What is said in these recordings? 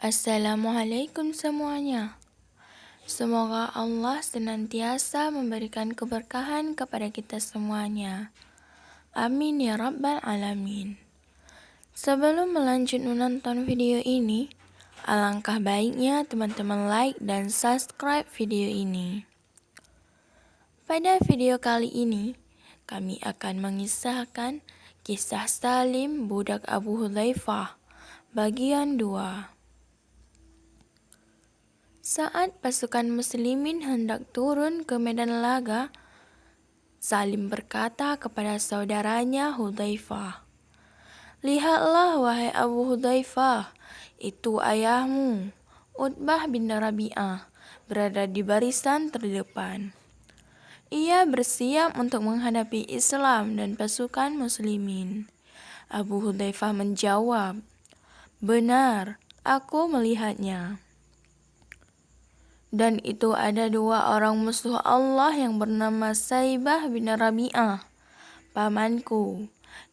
Assalamualaikum semuanya. Semoga Allah senantiasa memberikan keberkahan kepada kita semuanya. Amin ya rabbal alamin. Sebelum melanjut menonton video ini, alangkah baiknya teman-teman like dan subscribe video ini. Pada video kali ini, kami akan mengisahkan kisah Salim budak Abu Hudzaifah bagian 2. Saat pasukan muslimin hendak turun ke medan laga, Salim berkata kepada saudaranya Hudzaifah, "Lihatlah wahai Abu Hudzaifah, itu ayahmu, Utbah bin Rabi'ah, berada di barisan terdepan. Ia bersiap untuk menghadapi Islam dan pasukan muslimin." Abu Hudzaifah menjawab, "Benar, aku melihatnya. Dan itu ada 2 orang musuh Allah yang bernama Saibah bin Rabi'ah, pamanku,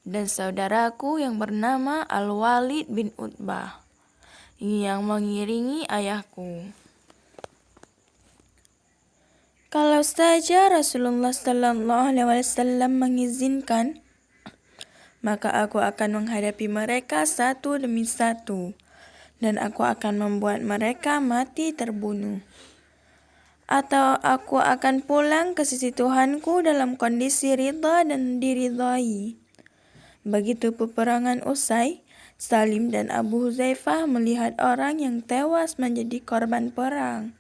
dan saudaraku yang bernama Al-Walid bin Utbah, yang mengiringi ayahku. Kalau saja Rasulullah SAW mengizinkan, maka aku akan menghadapi mereka satu demi satu, dan aku akan membuat mereka mati terbunuh. Atau aku akan pulang ke sisi Tuhanku dalam kondisi ridha dan diridhai." Begitu peperangan usai, Salim dan Abu Hudzaifah melihat orang yang tewas menjadi korban perang.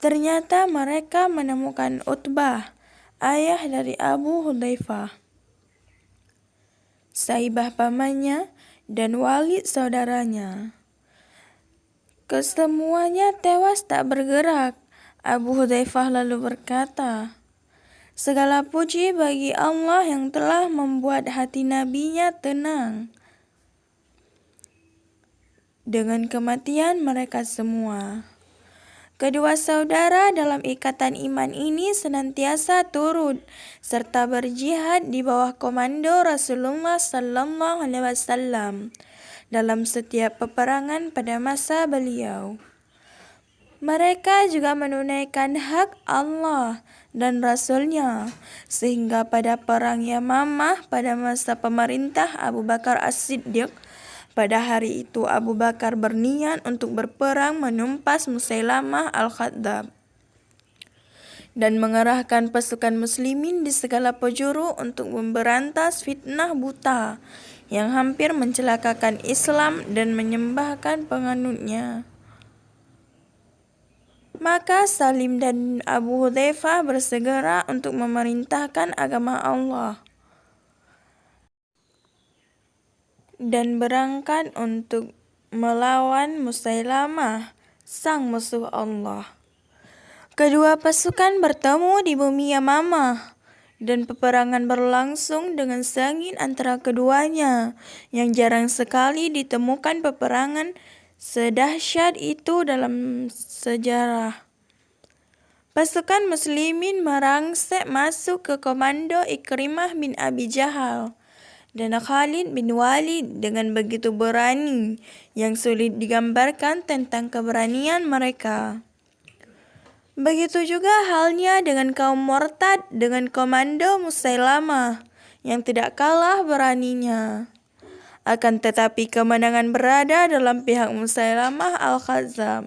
Ternyata mereka menemukan Utbah, ayah dari Abu Hudzaifah, Saibah pamannya, dan Walid saudaranya. Kesemuanya tewas tak bergerak. Abu Hudzaifah lalu berkata, "Segala puji bagi Allah yang telah membuat hati nabinya tenang dengan kematian mereka semua." Kedua saudara dalam ikatan iman ini senantiasa turut serta berjihad di bawah komando Rasulullah SAW dalam setiap peperangan pada masa beliau. Mereka juga menunaikan hak Allah dan Rasul-Nya, sehingga pada perang Yamamah pada masa pemerintah Abu Bakar As-Siddiq, pada hari itu Abu Bakar berniat untuk berperang menumpas Musailamah Al-Kadzdzab dan mengerahkan pasukan muslimin di segala penjuru untuk memberantas fitnah buta yang hampir mencelakakan Islam dan menyembahkan penganutnya. Maka Salim dan Abu Hudzaifah bersegera untuk memerintahkan agama Allah dan berangkat untuk melawan Musailamah, sang musuh Allah. Kedua pasukan bertemu di bumi Yamamah dan peperangan berlangsung dengan sengit antara keduanya yang jarang sekali ditemukan peperangan sedahsyat itu dalam sejarah. Pasukan muslimin merangsek masuk ke komando Ikrimah bin Abi Jahal dan Khalid bin Walid dengan begitu berani yang sulit digambarkan tentang keberanian mereka. Begitu juga halnya dengan kaum murtad dengan komando Musailamah yang tidak kalah beraninya. Akan tetapi kemenangan berada dalam pihak Musailamah Al-Kadzdzab.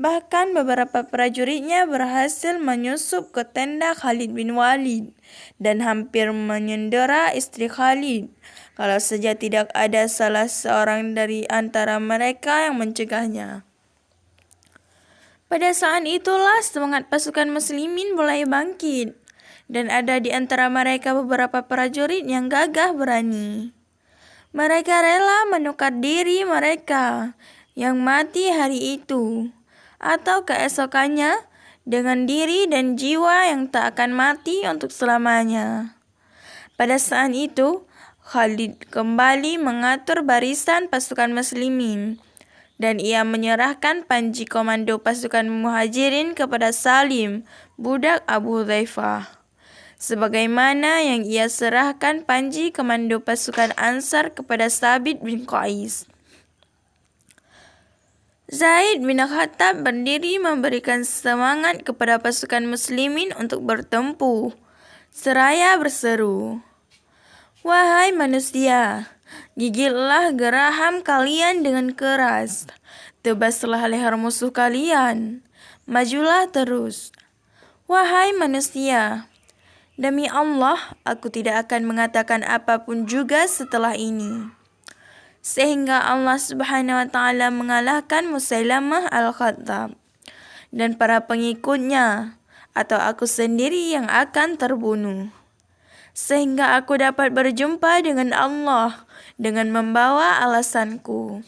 Bahkan beberapa prajuritnya berhasil menyusup ke tenda Khalid bin Walid dan hampir menyandera istri Khalid, kalau saja tidak ada salah seorang dari antara mereka yang mencegahnya. Pada saat itulah semangat pasukan muslimin mulai bangkit, dan ada di antara mereka beberapa prajurit yang gagah berani. Mereka rela menukar diri mereka yang mati hari itu atau keesokannya dengan diri dan jiwa yang tak akan mati untuk selamanya. Pada saat itu, Khalid kembali mengatur barisan pasukan muslimin dan ia menyerahkan panji komando pasukan Muhajirin kepada Salim, budak Abu Hudzaifah, sebagaimana yang ia serahkan panji komando pasukan Ansar kepada Sabit bin Qais. Zaid bin Khattab berdiri memberikan semangat kepada pasukan muslimin untuk bertempur, seraya berseru, "Wahai manusia, gigitlah geraham kalian dengan keras, tebaslah leher musuh kalian, majulah terus. Wahai manusia, demi Allah, aku tidak akan mengatakan apapun juga setelah ini." Sehingga Allah Subhanahu wa Ta'ala mengalahkan Musailamah al-Khattab dan para pengikutnya, atau aku sendiri yang akan terbunuh. Sehingga aku dapat berjumpa dengan Allah dengan membawa alasanku.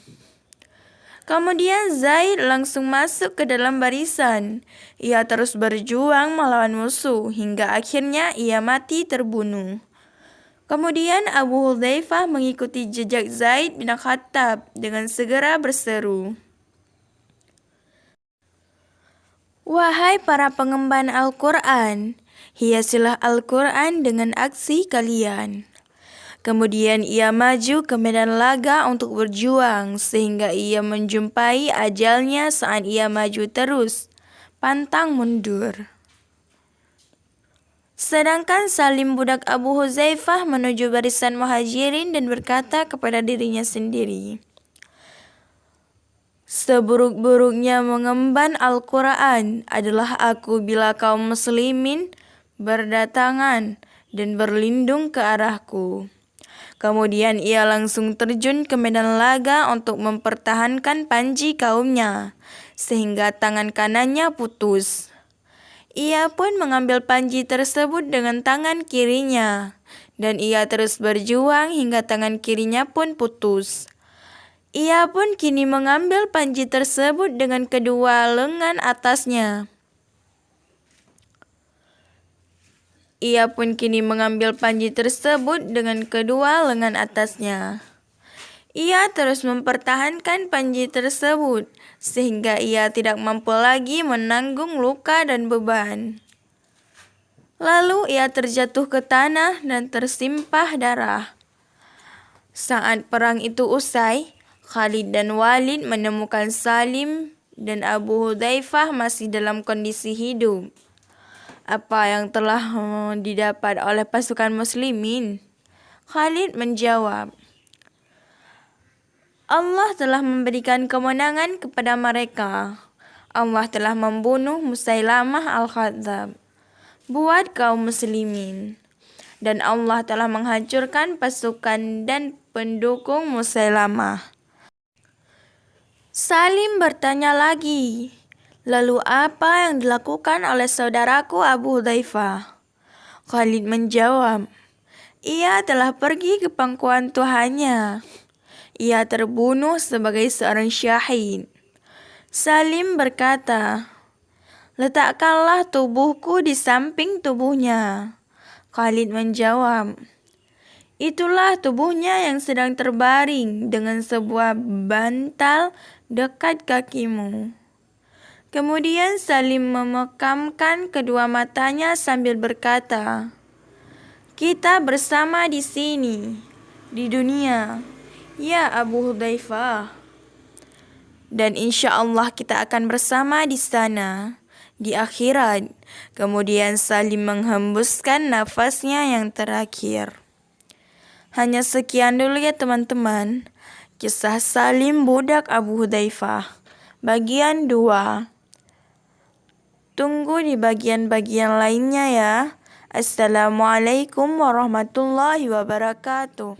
Kemudian Zaid langsung masuk ke dalam barisan. Ia terus berjuang melawan musuh hingga akhirnya ia mati terbunuh. Kemudian Abu Hudzaifah mengikuti jejak Zaid bin Khattab dengan segera berseru, "Wahai para pengemban Al-Quran, hiasilah Al-Quran dengan aksi kalian." Kemudian ia maju ke medan laga untuk berjuang sehingga ia menjumpai ajalnya saat ia maju terus, pantang mundur. Sedangkan Salim budak Abu Hudzaifah menuju barisan Muhajirin dan berkata kepada dirinya sendiri, "Seburuk-buruknya mengemban Al-Quran adalah aku bila kaum muslimin berdatangan dan berlindung ke arahku." Kemudian ia langsung terjun ke medan laga untuk mempertahankan panji kaumnya, sehingga tangan kanannya putus. Ia pun mengambil panji tersebut dengan tangan kirinya, dan ia terus berjuang hingga tangan kirinya pun putus. Ia pun kini mengambil panji tersebut dengan kedua lengan atasnya. Ia pun kini mengambil panji tersebut dengan kedua lengan atasnya. Ia terus mempertahankan panji tersebut, sehingga ia tidak mampu lagi menanggung luka dan beban. Lalu ia terjatuh ke tanah dan tersimpah darah. Saat perang itu usai, Khalid dan Walid menemukan Salim dan Abu Hudzaifah masih dalam kondisi hidup. "Apa yang telah didapat oleh pasukan muslimin?" Khalid menjawab, "Allah telah memberikan kemenangan kepada mereka. Allah telah membunuh Musailamah al-Khattab buat kaum muslimin. Dan Allah telah menghancurkan pasukan dan pendukung Musailamah." Salim bertanya lagi, "Lalu apa yang dilakukan oleh saudaraku Abu Hudzaifah?" Khalid menjawab, "Ia telah pergi ke pangkuan Tuhannya. Ia terbunuh sebagai seorang syahid." Salim berkata, "Letakkanlah tubuhku di samping tubuhnya." Khalid menjawab, "Itulah tubuhnya yang sedang terbaring dengan sebuah bantal dekat kakimu." Kemudian Salim memekamkan kedua matanya sambil berkata, "Kita bersama di sini, di dunia, ya Abu Hudzaifah. Dan insya Allah kita akan bersama di sana, di akhirat." Kemudian Salim menghembuskan nafasnya yang terakhir. Hanya sekian dulu ya teman-teman, kisah Salim budak Abu Hudzaifah, bagian 2. Tunggu di bagian-bagian lainnya ya. Assalamualaikum warahmatullahi wabarakatuh.